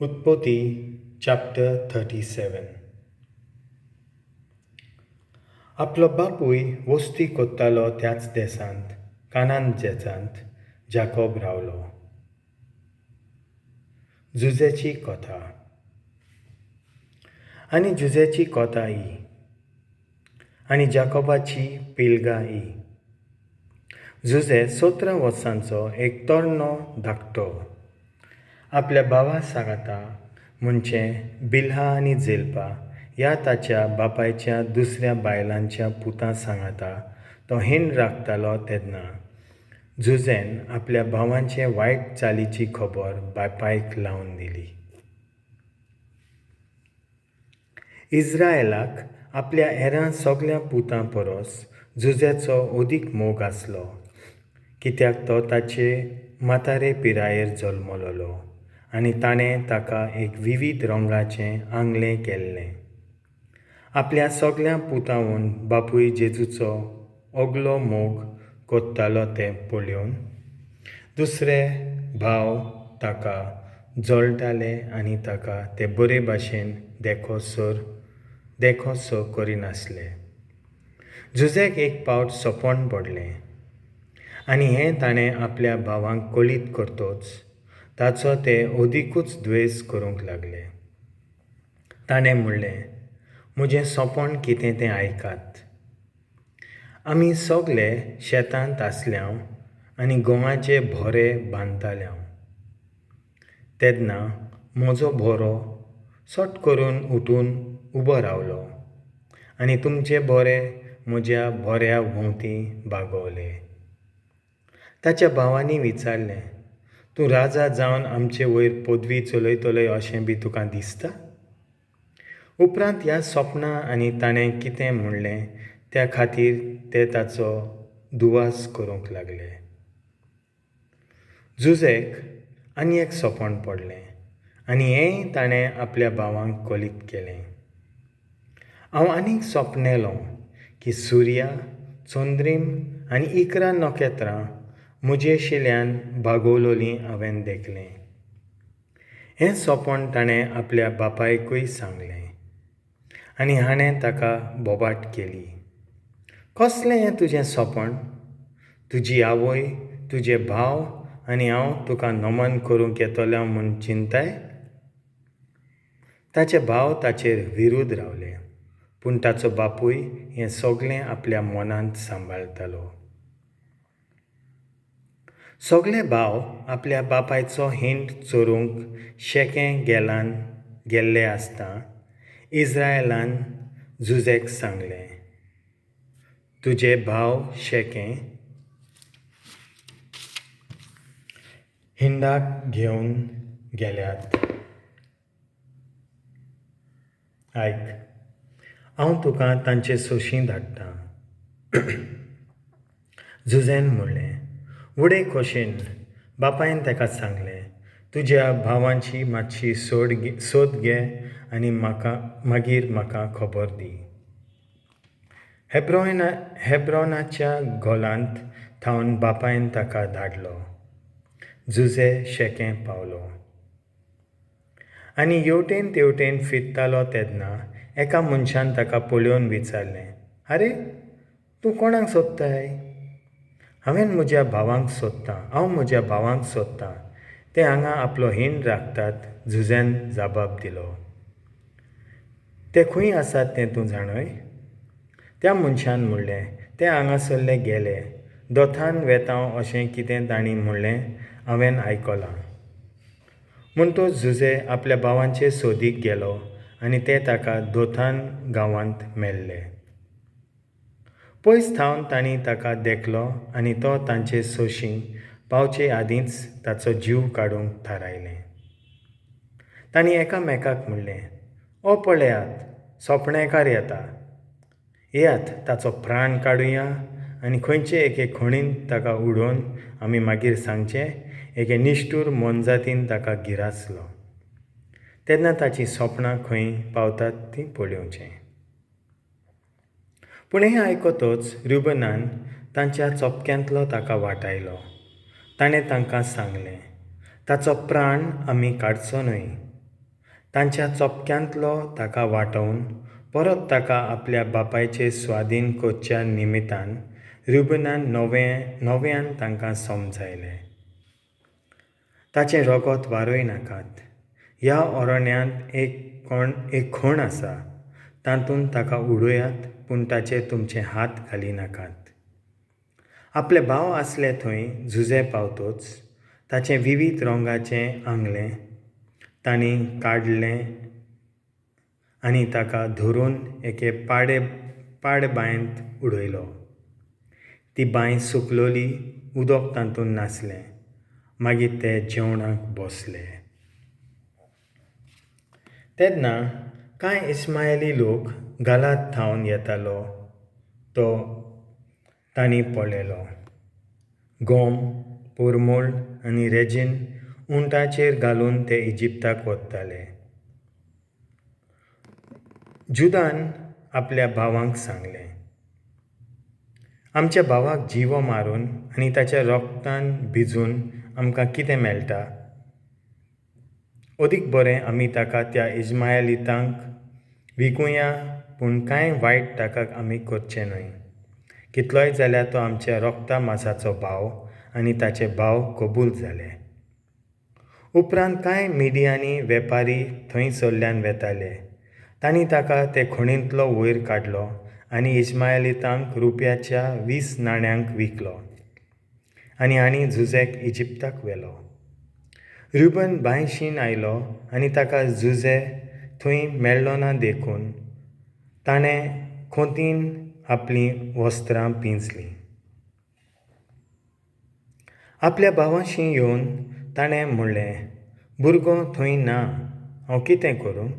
Utpoti chapter 37. आपलो बापूय वस्ती कोत्तालो त्याच देसांत कानान जेचांत जाकोब रावलो. जुजेची कथा. आनी जुजेची कोथा ही आनी जाकोबाची पिलगा ही. जुजे 17 वर्सांचो एक तरणो धाकटो आपल्या भावा सांगता म्हणजे बिल्हा आनी झेलपा ह्या ताच्या बापायच्या दुसऱ्या बायलांच्या पुतां सांगता तो हिंड राखतालो तेन्ना जुजेन आपल्या भावांचे वायट चालीची खबर बापायक लावन दिली. इस्रायलाक आपल्या हेरां सगळ्या पुतां परस जुजेचो अदीक मोग आसलो, कित्याक तो ताचे म्हातारे पिरायेर जल्मलोलो आनी ताणें ताका एक विविध रंगाचें आंगलें केल्लें. आपल्या सगळ्या पुतांवन बापूय जेजूचो ogलो मोग कोत्तालो तें पळोवन दुसरे भाव ताका जळटाले आनी ताका ते बरे भाशेन देखो सो करिनासले. जुजेक एक पावट सोपण पडलें आनी हें ताणें आपल्या भावांक कळीत करतोच ताचो ते अदिकूच द्वेस करूंक लागले. ताणें म्हणलें, म्हजें सोपण कितें तें आयकात. आमी सगळे शेतांत आसल्याव आनी गोवाचे भोरे बांदताल्याव. तेन्ना म्हजो भोरो सट करून उठून उबो रावलो आनी तुमचे भोरे म्हज्या भोऱ्या भोंवतीं बागोवले. ताच्या भावांनी विचारलें, तूं राजा जावन आमचे वयर पदवी चलयतलोय अशें बी तुका दिसता? उपरांत ह्या सपनां आनी ताणें कितें म्हणलें त्या खातीर ते ताचो दुवास करूंक लागले. जुजेक आनी एक सोपण पडलें आनी हेंय ताणें आपल्या भावांक कळीत केलें. हांव आनीक सोपनेलो की सुर्या, चंद्रीम आनी 11 नखेत्रां म्हजे शिल्ल्यान बागोवलोलीं हांवें देखलें. हें सोपण ताणें आपल्या बापायकूय सांगलें आनी हाणें ताका बोबाट केली. कसलें हें तुजें सोपण? तुजी आवय, तुजे भाव आनी हांव तुका नमन करूंक येतलो म्हूण चिंताय? ताचे भाव ताचेर विरुद्ध रावले, पूण ताचो बापूय हें सगळें आपल्या मनांत सांबाळतालो. सगळे भाव आपल्या बापायचो हिंड चोरूंक शेकें गेल्ले आसता इस्रायलान जुजेक सांगलें, तुजे भाव शेकें हिंडाक घेवन गेल्यात. आयक, हांव तुका तांचे सोशी धाडटां. जुजेन म्हणलें, उडे खोशेन. बापायन ताका सांगलें, तुज्या भावांची मातशी सोद घे आनी मागीर म्हाका खबर दी. हेब्रोनाच्या घोलांत थावन बापायन ताका धाडलो. जुजे शेकें पावलो आनी हेवटेन तेवटेन फिरतालो तेन्ना एका मनशान ताका पळोवन विचारलें, आरे, तूं कोणाक सोदताय? हांव म्हज्या भावांक सोदतां. ते हांगा आपलो हिंड राखतात. जुजेन जाबाब दिलो. ते खंय आसात तें तूं जाणय? त्या मनशान म्हणलें, ते हांगासरले गेले. दोथान वेतांव अशें कितें तांणी म्हणलें हांवें आयकलां. म्हणटूच जुजे आपल्या भावांचे सोदीक गेलो आनी ते ताका दोथान गांवांत मेळ्ळे. पयस थावन तांणी ताका देखलो आनी तो तांचे सोशीं पावचे आदींच ताचो जीव काडूंक थारायलें. तांणी एकामेकाक म्हणलें, ओ पळयात, सोपणेकार येता. येयात ताचो प्राण काडुया आनी खंयचे एके खणींत ताका उडोवन आमी मागीर सांगचें एके निश्ठूर मोनजातीन ताका गिरासलो. तेन्ना ताचीं सोपणां खंय पावतात तीं पळोवचें. पूण हें आयकतच रुबनान तांच्या चोपक्यांतलो ताका वाटायलो. ताणें तांकां सांगलें, ताचो प्राण आमी काडचो न्हय. तांच्या चोपक्यांतलो ताका वांटोवन परत ताका आपल्या बापायचे स्वाधीन कोच्या निमित्तान रुबनान नव्यान तांकां समजायलें. ताचें रगत वारोय नाकात. ह्या अरण्यांत एक खण आसा, तातूंत ताका उडयात, पूण ताचेर तुमचे हात घाली नाकात. आपले भाव आसले थंय झुजे पावतोच ताचें विविध रंगाचें आंगलें तांणी काडलें आनी ताका धरून एके पाडबांयंत उडयलो. ती बांय सुकलोली, उदक तातूंत नासलें. मागीर ते जेवणाक बसले. तेन्ना कांय इस्माएली लोक गालात थावन येतालो तो तांणी पळयलो. गोम, पोरमोळ आनी रेजीन उंटाचेर घालून ते इजिप्ताक वताले. जुदान आपल्या भावांक सांगलें, आमच्या भावाक जिवो मारून आनी ताच्या रोगतान भिजून आमकां कितें मेळटा? अदीक बरें आमी ताका त्या इस्माएलितांक विकुया, पूण कांय वायट ताकाक आमी करचें न्हय. कितलोय जाल्यार तो आमच्या रोगता मासाचो भाव आनी ताचे भाव कबूल जाले. उपरांत कांय मिडियानी वेपारी थंय-सरल्यान वेताले. तांणी ताका ते खonnintlo वयर काडलो आनी इस्माएलितांक रुपेachea 20 nanneank vikलो. आनी हांणी जुजेक इजिप्ताक व्हेलो. रुबन बांयशीन आयलो आनी ताका जुजे थंय मेळ्ळो ना देखून ताणें खोंतीन आपलीं वस्त्रां पिंजलीं. आपल्या भावाशी येवन ताणें म्हणलें, भुरगो थंय ना, हांव कितें करूं?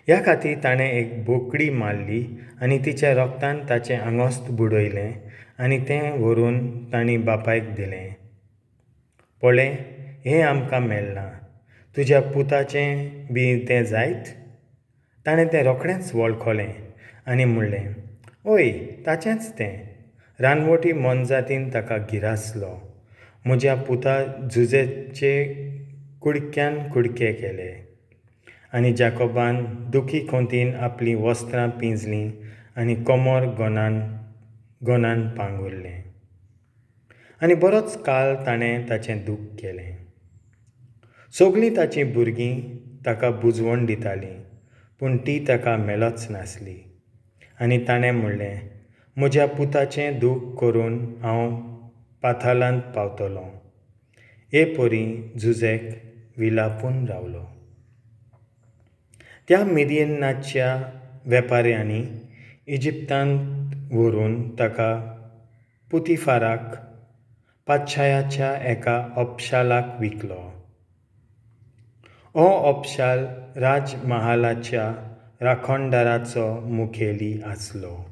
ह्या खातीर ताणें एक बोकडी मारली आनी तिच्या रोगतान ताचें आंगोस्त बुडयलें आनी तें व्हरून तांणी बापायक दिलें. पळय, हें आमकां मेळ्ळां. तुज्या पुताचें बी तें जायत? ताणें तें रोखडेंच वळखलें आनी म्हणलें, ओय, ताचेंच तें. रानवटी मोनजातीन ताका गिरासलो. म्हज्या पुता जुजेचे कुडक्यान कुडके केले. आनी जाकोबान दुखी खोंतीन आपलीं वस्त्रां पिंजलीं आनी कोमोर गोनान पांगुरलें. आनी बरोच काळ ताणें ताचें दूख केलें. सगळीं ताचीं भुरगीं ताका बुजवण दितालीं, पूण ती ताका मेळच नासली. आनी ताणें म्हणलें, म्हज्या पुताचें दूख करून हांव पातालांत पावतलों. हे परी जुजेक विलापून रावलो. त्या मिदियनाच्या वेपाऱ्यांनी इजिप्तांत व्हरून ताका पुतिफाराक पादशाहाच्या एका अपशालाक विकलो. हो अपशाल राजमहालाच्या राखणदाराचो मुखेली आसलो.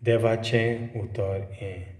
देवाचें उतर हें.